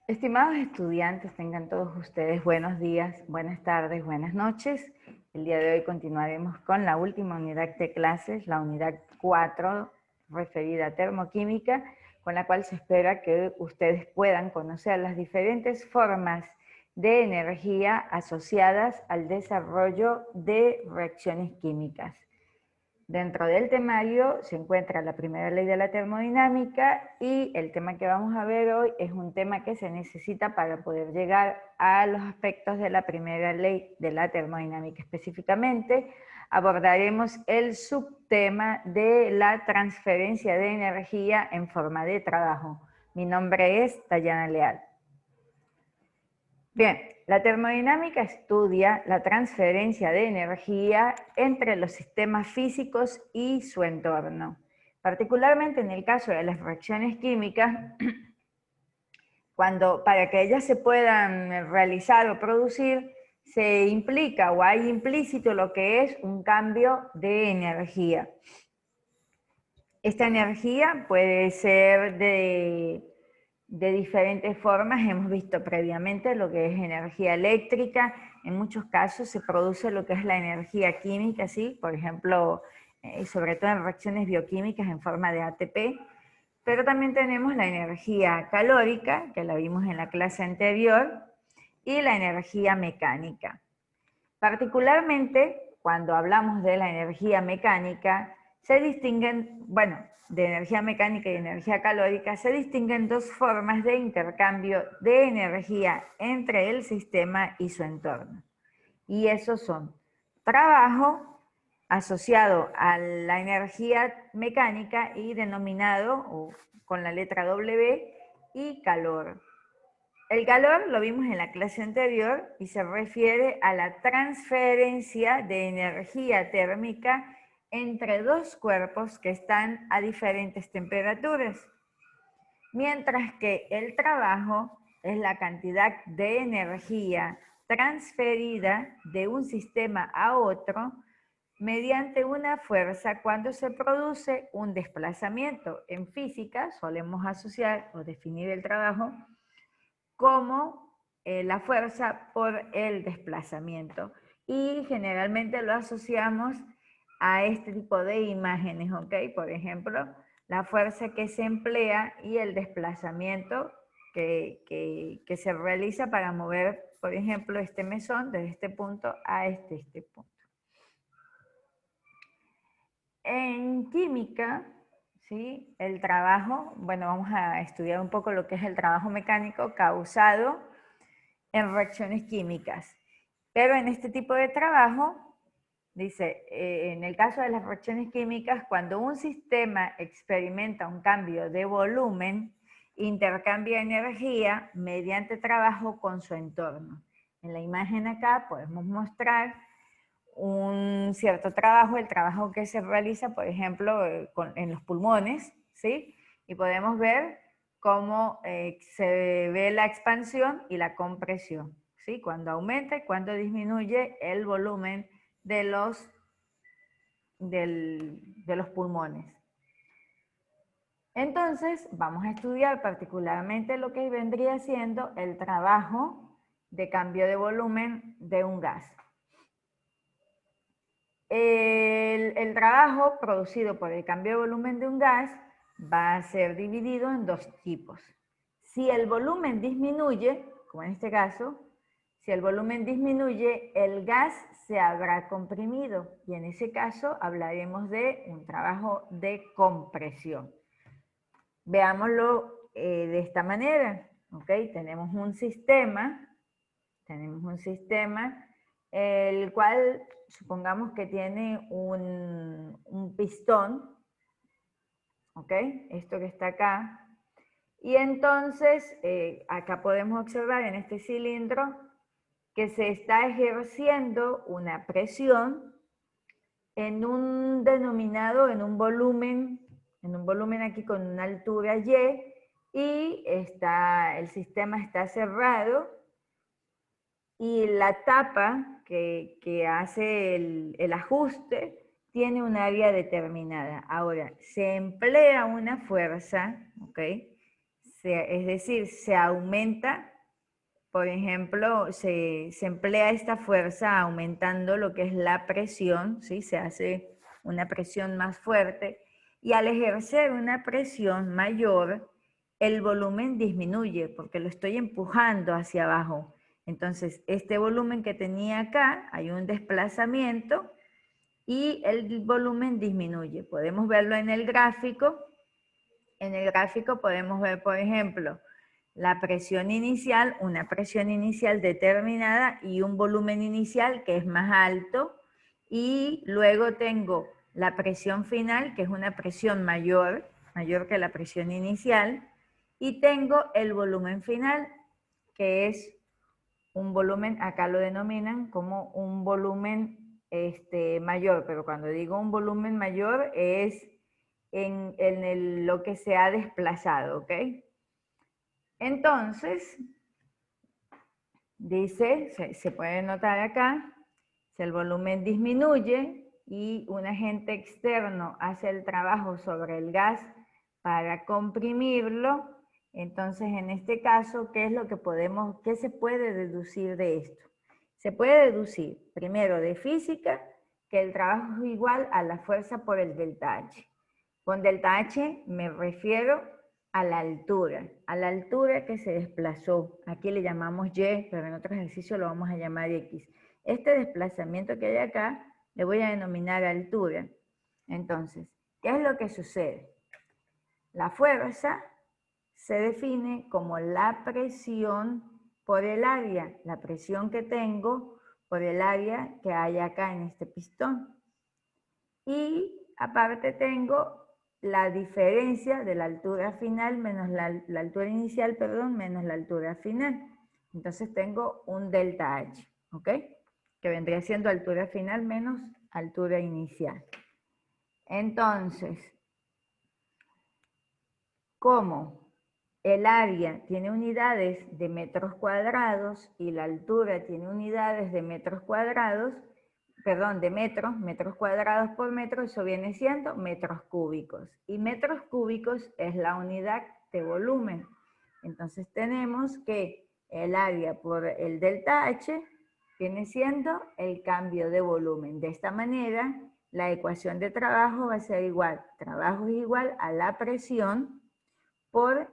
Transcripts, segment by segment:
Estimados estudiantes, tengan todos ustedes buenos días, buenas tardes, buenas noches. El día de hoy continuaremos con la última unidad de clases, la unidad 4, referida a termoquímica, con la cual se espera que ustedes puedan conocer las diferentes formas de energía asociadas al desarrollo de reacciones químicas. Dentro del temario se encuentra la primera ley de la termodinámica y el tema que vamos a ver hoy es un tema que se necesita para poder llegar a los aspectos de la primera ley de la termodinámica. Específicamente abordaremos el subtema de la transferencia de energía en forma de trabajo. Mi nombre es Dayana Leal. Bien, la termodinámica estudia la transferencia de energía entre los sistemas físicos y su entorno. Particularmente en el caso de las reacciones químicas, para que ellas se puedan realizar o producir, se implica o hay implícito lo que es un cambio de energía. Esta energía puede ser de diferentes formas. Hemos visto previamente lo que es energía eléctrica. En muchos casos se produce lo que es la energía química, ¿sí? Por ejemplo, sobre todo en reacciones bioquímicas en forma de ATP. Pero también tenemos la energía calórica, que la vimos en la clase anterior, y la energía mecánica. Particularmente, cuando hablamos de la energía mecánica, se distinguen, bueno, de energía mecánica y energía calórica, se distinguen dos formas de intercambio de energía entre el sistema y su entorno. Y esos son trabajo asociado a la energía mecánica y denominado con la letra W, y calor. El calor lo vimos en la clase anterior y se refiere a la transferencia de energía térmica entre dos cuerpos que están a diferentes temperaturas. Mientras que el trabajo es la cantidad de energía transferida de un sistema a otro mediante una fuerza cuando se produce un desplazamiento. En física solemos asociar o definir el trabajo como la fuerza por el desplazamiento. Y generalmente lo asociamos a este tipo de imágenes, ¿ok? Por ejemplo, la fuerza que se emplea y el desplazamiento que se realiza para mover, por ejemplo, este mesón desde este punto a este punto. En química, ¿sí? El trabajo, bueno, vamos a estudiar un poco lo que es el trabajo mecánico causado en reacciones químicas. Pero en este tipo de trabajo, dice, en el caso de las reacciones químicas, cuando un sistema experimenta un cambio de volumen, intercambia energía mediante trabajo con su entorno. En la imagen acá podemos mostrar un cierto trabajo, el trabajo que se realiza, por ejemplo, en los pulmones, ¿sí? Y podemos ver cómo se ve la expansión y la compresión, ¿sí? Cuando aumenta y cuando disminuye el volumen de los pulmones. Entonces, vamos a estudiar particularmente lo que vendría siendo el trabajo de cambio de volumen de un gas. El trabajo producido por el cambio de volumen de un gas va a ser dividido en dos tipos. Si el volumen disminuye, como en este caso, si el volumen disminuye, el gas se habrá comprimido y en ese caso hablaremos de un trabajo de compresión. Veámoslo de esta manera, ¿ok? Tenemos un sistema el cual supongamos que tiene un pistón, ¿ok? Esto que está acá. Y entonces, acá podemos observar en este cilindro que se está ejerciendo una presión en un denominado, en un volumen aquí con una altura Y, y el sistema está cerrado, y la tapa que hace el ajuste tiene un área determinada. Ahora, se emplea una fuerza, ¿ok? es decir, se aumenta, por ejemplo, se emplea esta fuerza aumentando lo que es la presión, ¿sí? Se hace una presión más fuerte, y al ejercer una presión mayor, el volumen disminuye porque lo estoy empujando hacia abajo. Entonces, este volumen que tenía acá, hay un desplazamiento y el volumen disminuye. Podemos verlo en el gráfico. En el gráfico podemos ver, por ejemplo, la presión inicial, una presión inicial determinada y un volumen inicial que es más alto, y luego tengo la presión final, que es una presión mayor que la presión inicial, y tengo el volumen final, que es un volumen, acá lo denominan como un volumen mayor, pero cuando digo un volumen mayor es en lo que se ha desplazado, ¿ok? Entonces, dice, se puede notar acá, si el volumen disminuye y un agente externo hace el trabajo sobre el gas para comprimirlo, entonces en este caso, ¿qué es lo que qué se puede deducir de esto? Se puede deducir, primero, de física, que el trabajo es igual a la fuerza por el delta H. Con delta H me refiero a la altura que se desplazó. Aquí le llamamos Y, pero en otro ejercicio lo vamos a llamar X. Este desplazamiento que hay acá le voy a denominar altura. Entonces, ¿qué es lo que sucede? La fuerza se define como la presión por el área, la presión que tengo por el área que hay acá en este pistón. Y aparte tengo la diferencia de la altura final menos la altura inicial, perdón, menos la altura final. Entonces tengo un delta H, ¿ok? Que vendría siendo altura final menos altura inicial. Entonces, como el área tiene unidades de metros cuadrados y la altura tiene unidades de metros cuadrados, perdón, de metros cuadrados por metro, eso viene siendo metros cúbicos. Y metros cúbicos es la unidad de volumen. Entonces tenemos que el área por el delta H viene siendo el cambio de volumen. De esta manera, la ecuación de trabajo va a ser igual. Trabajo es igual a la presión por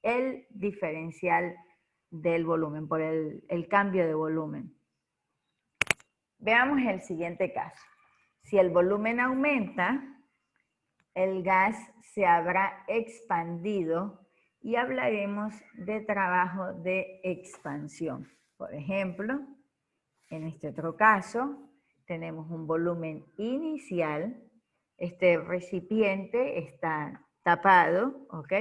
el diferencial del volumen, por el cambio de volumen. Veamos el siguiente caso. Si el volumen aumenta, el gas se habrá expandido y hablaremos de trabajo de expansión. Por ejemplo, en este otro caso, tenemos un volumen inicial, este recipiente está tapado, ¿ok?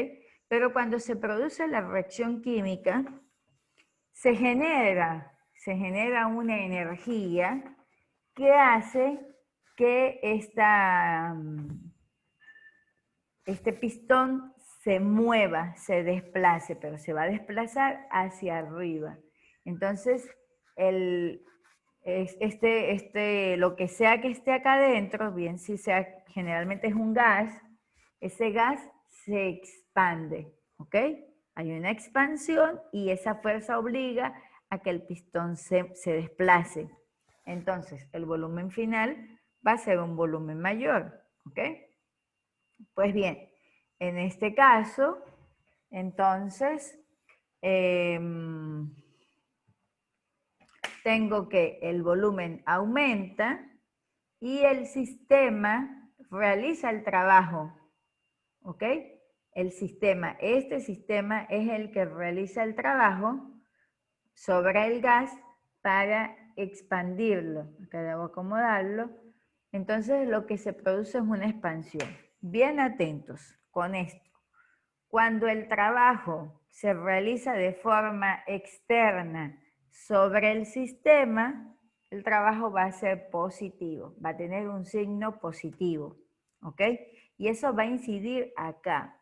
Pero cuando se produce la reacción química, se genera una energía que hace que este pistón se mueva, se desplace, pero se va a desplazar hacia arriba. Entonces, lo que sea que esté acá adentro, bien si sea, generalmente es un gas, ese gas se expande, ¿ok? Hay una expansión y esa fuerza obliga a que el pistón se desplace. Entonces, el volumen final va a ser un volumen mayor, ¿ok? Pues bien, en este caso, entonces, tengo que el volumen aumenta y el sistema realiza el trabajo, ¿ok? Este sistema es el que realiza el trabajo sobre el gas para expandirlo. Acá debo acomodarlo. Entonces lo que se produce es una expansión. Bien atentos con esto. Cuando el trabajo se realiza de forma externa sobre el sistema, el trabajo va a ser positivo, va a tener un signo positivo, ¿ok? Y eso va a incidir acá.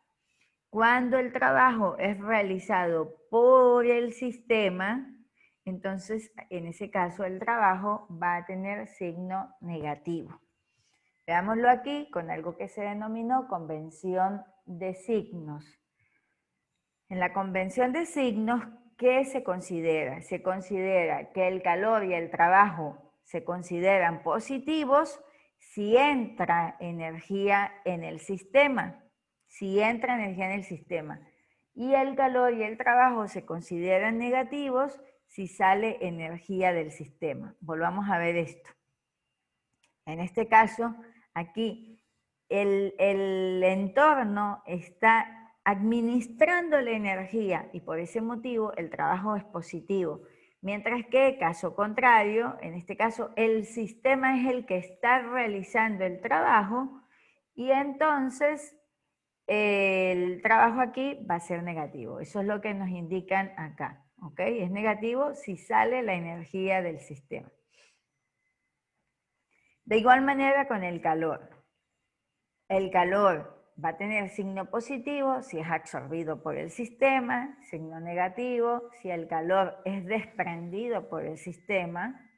Cuando el trabajo es realizado por el sistema, entonces en ese caso el trabajo va a tener signo negativo. Veámoslo aquí con algo que se denominó convención de signos. En la convención de signos, ¿qué se considera? Se considera que el calor y el trabajo se consideran positivos si entra energía en el sistema. Si entra energía en el sistema. Y el calor y el trabajo se consideran negativos si sale energía del sistema. Volvamos a ver esto. En este caso, aquí el entorno está administrando la energía y por ese motivo el trabajo es positivo. Mientras que, caso contrario, en este caso el sistema es el que está realizando el trabajo y entonces el trabajo aquí va a ser negativo. Eso es lo que nos indican acá. ¿Ok? Es negativo si sale la energía del sistema. De igual manera con el calor. El calor va a tener signo positivo si es absorbido por el sistema, signo negativo si el calor es desprendido por el sistema.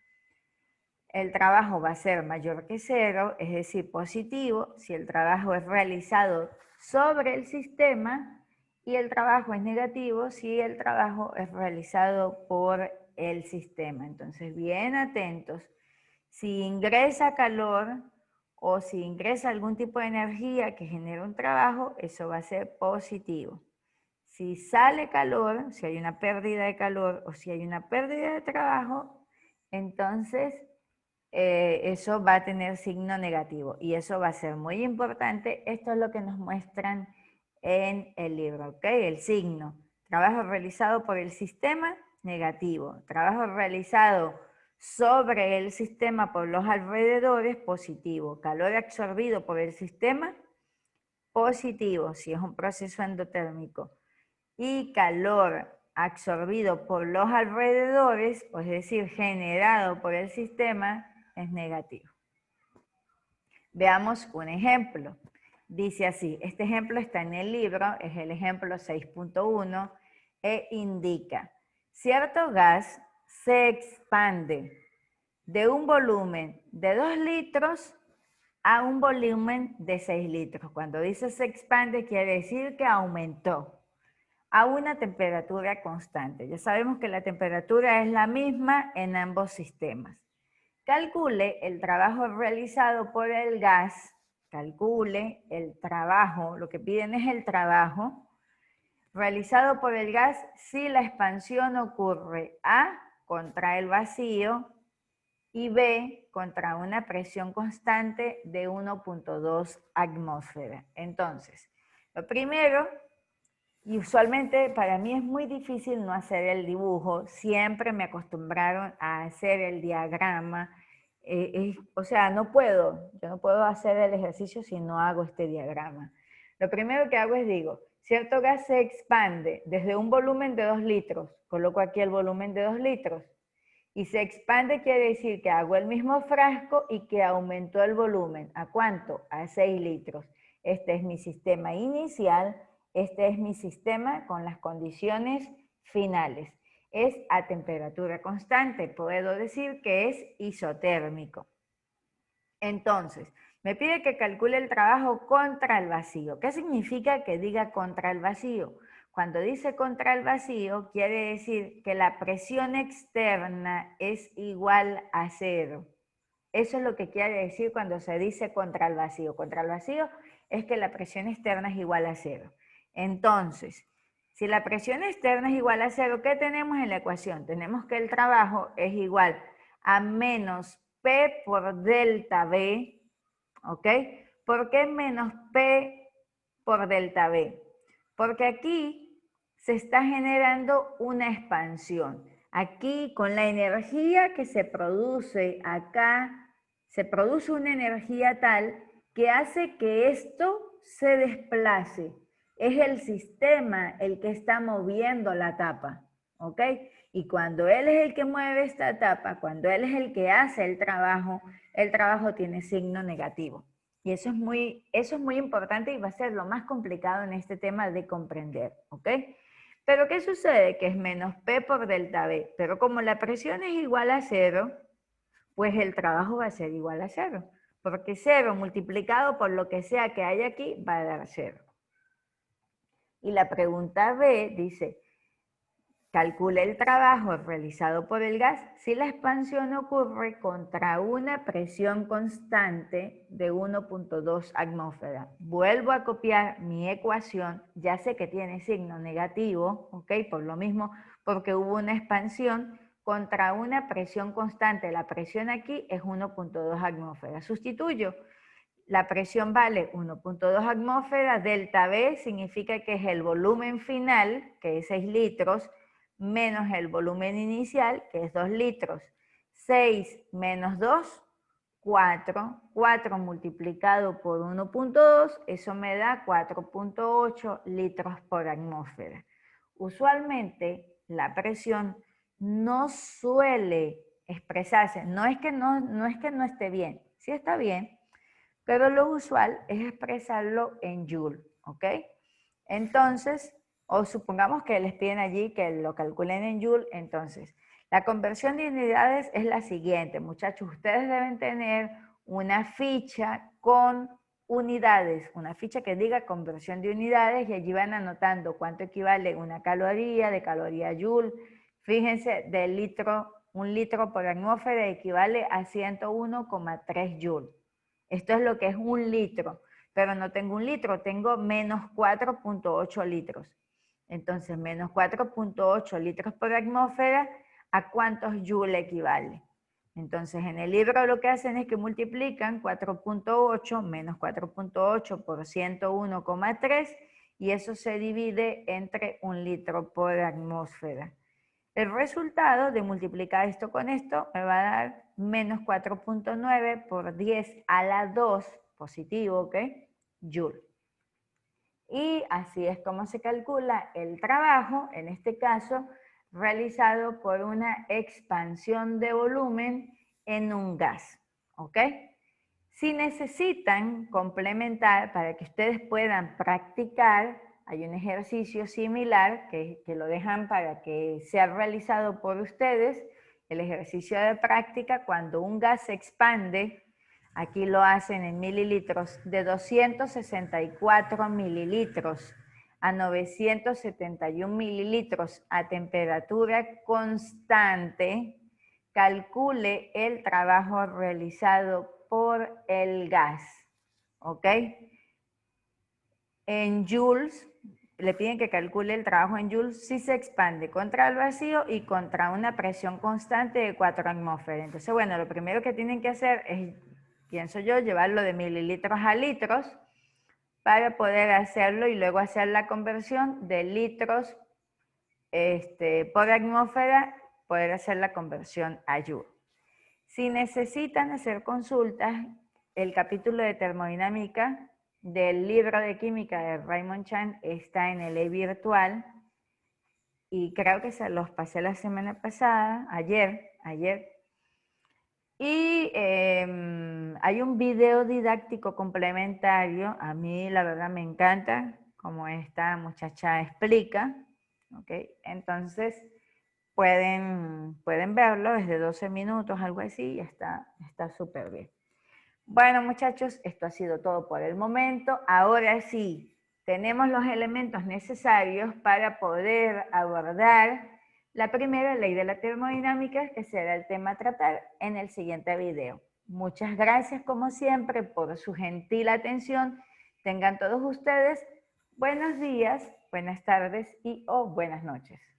El trabajo va a ser mayor que cero, es decir, positivo si el trabajo es realizado sobre el sistema, y el trabajo es negativo si el trabajo es realizado por el sistema. Entonces, bien atentos. Si ingresa calor o si ingresa algún tipo de energía que genera un trabajo, eso va a ser positivo. Si sale calor, si hay una pérdida de calor o si hay una pérdida de trabajo, entonces eso va a tener signo negativo y eso va a ser muy importante. Esto es lo que nos muestran en el libro, ¿ok? El signo. Trabajo realizado por el sistema, negativo. Trabajo realizado sobre el sistema por los alrededores, positivo. Calor absorbido por el sistema, positivo, si es un proceso endotérmico. Y calor absorbido por los alrededores, es decir, generado por el sistema, es negativo. Veamos un ejemplo. Dice así, este ejemplo está en el libro, es el ejemplo 6.1 e indica, cierto gas se expande de un volumen de 2 litros a un volumen de 6 litros. Cuando dice se expande quiere decir que aumentó a una temperatura constante. Ya sabemos que la temperatura es la misma en ambos sistemas. Calcule el trabajo realizado por el gas, calcule el trabajo, lo que piden es el trabajo realizado por el gas si la expansión ocurre A contra el vacío y B contra una presión constante de 1.2 atmósferas. Entonces, lo primero, y usualmente para mí es muy difícil no hacer el dibujo, siempre me acostumbraron a hacer el diagrama, o sea, yo no puedo hacer el ejercicio si no hago este diagrama. Lo primero que hago es digo, cierto gas se expande desde un volumen de 2 litros, coloco aquí el volumen de 2 litros, y se expande quiere decir que hago el mismo frasco y que aumentó el volumen. ¿A cuánto? A 6 litros. Este es mi sistema inicial. Este es mi sistema con las condiciones finales. Es a temperatura constante. Puedo decir que es isotérmico. Entonces, me pide que calcule el trabajo contra el vacío. ¿Qué significa que diga contra el vacío? Cuando dice contra el vacío, quiere decir que la presión externa es igual a cero. Eso es lo que quiere decir cuando se dice contra el vacío. Contra el vacío es que la presión externa es igual a cero. Entonces, si la presión externa es igual a cero, ¿qué tenemos en la ecuación? Tenemos que el trabajo es igual a menos P por delta B, ¿ok? ¿Por qué menos P por delta B? Porque aquí se está generando una expansión. Aquí, con la energía que se produce acá, se produce una energía tal que hace que esto se desplace. Es el sistema el que está moviendo la tapa, ¿ok? Y cuando él es el que mueve esta tapa, cuando él es el que hace el trabajo tiene signo negativo. Y eso es muy importante y va a ser lo más complicado en este tema de comprender, ¿ok? Pero ¿qué sucede? Que es menos P por delta B. Pero como la presión es igual a cero, pues el trabajo va a ser igual a cero. Porque cero multiplicado por lo que sea que haya aquí va a dar cero. Y la pregunta B dice, calcula el trabajo realizado por el gas si la expansión ocurre contra una presión constante de 1.2 atmósferas. Vuelvo a copiar mi ecuación, ya sé que tiene signo negativo, ¿ok? Por lo mismo, porque hubo una expansión contra una presión constante. La presión aquí es 1.2 atmósferas. Sustituyo. La presión vale 1.2 atmósferas, delta B significa que es el volumen final, que es 6 litros, menos el volumen inicial, que es 2 litros. 6 menos 2, 4. 4 multiplicado por 1.2, eso me da 4.8 litros por atmósfera. Usualmente la presión no suele expresarse, no es que no esté bien, sí está bien, pero lo usual es expresarlo en Joule, ¿ok? Entonces, o supongamos que les piden allí que lo calculen en Joule, entonces, la conversión de unidades es la siguiente, muchachos, ustedes deben tener una ficha con unidades, una ficha que diga conversión de unidades y allí van anotando cuánto equivale una caloría, de caloría Joule. Fíjense, del litro, 1 litro por atmósfera equivale a 101,3 Joule. Esto es lo que es 1 litro, pero no tengo 1 litro, tengo menos 4.8 litros. Entonces, menos 4.8 litros por atmósfera, ¿a cuántos joule equivale? Entonces, en el libro lo que hacen es que multiplican 4.8 menos 4.8 por 101,3 y eso se divide entre 1 litro por atmósfera. El resultado de multiplicar esto con esto me va a dar menos 4.9 por 10 a la 2, positivo, ¿ok? Joule. Y así es como se calcula el trabajo, en este caso, realizado por una expansión de volumen en un gas, ¿ok? Si necesitan complementar para que ustedes puedan practicar, hay un ejercicio similar que lo dejan para que sea realizado por ustedes, el ejercicio de práctica cuando un gas se expande, aquí lo hacen en mililitros, de 264 mililitros a 971 mililitros a temperatura constante, calcule el trabajo realizado por el gas, ¿ok? En joules, le piden que calcule el trabajo en joules si se expande contra el vacío y contra una presión constante de 4 atmósferas. Entonces, bueno, lo primero que tienen que hacer es, pienso yo, llevarlo de mililitros a litros para poder hacerlo y luego hacer la conversión de litros por atmósfera, poder hacer la conversión a joule. Si necesitan hacer consultas, el capítulo de termodinámica del libro de química de Raymond Chan está en el e-virtual y creo que se los pasé la semana pasada, ayer. Y hay un video didáctico complementario, a mí la verdad me encanta como esta muchacha explica, ¿ok? Entonces pueden verlo desde 12 minutos, algo así, y está súper bien. Bueno, muchachos, esto ha sido todo por el momento. Ahora sí, tenemos los elementos necesarios para poder abordar la primera ley de la termodinámica, que será el tema a tratar en el siguiente video. Muchas gracias, como siempre, por su gentil atención. Tengan todos ustedes buenos días, buenas tardes y o buenas noches.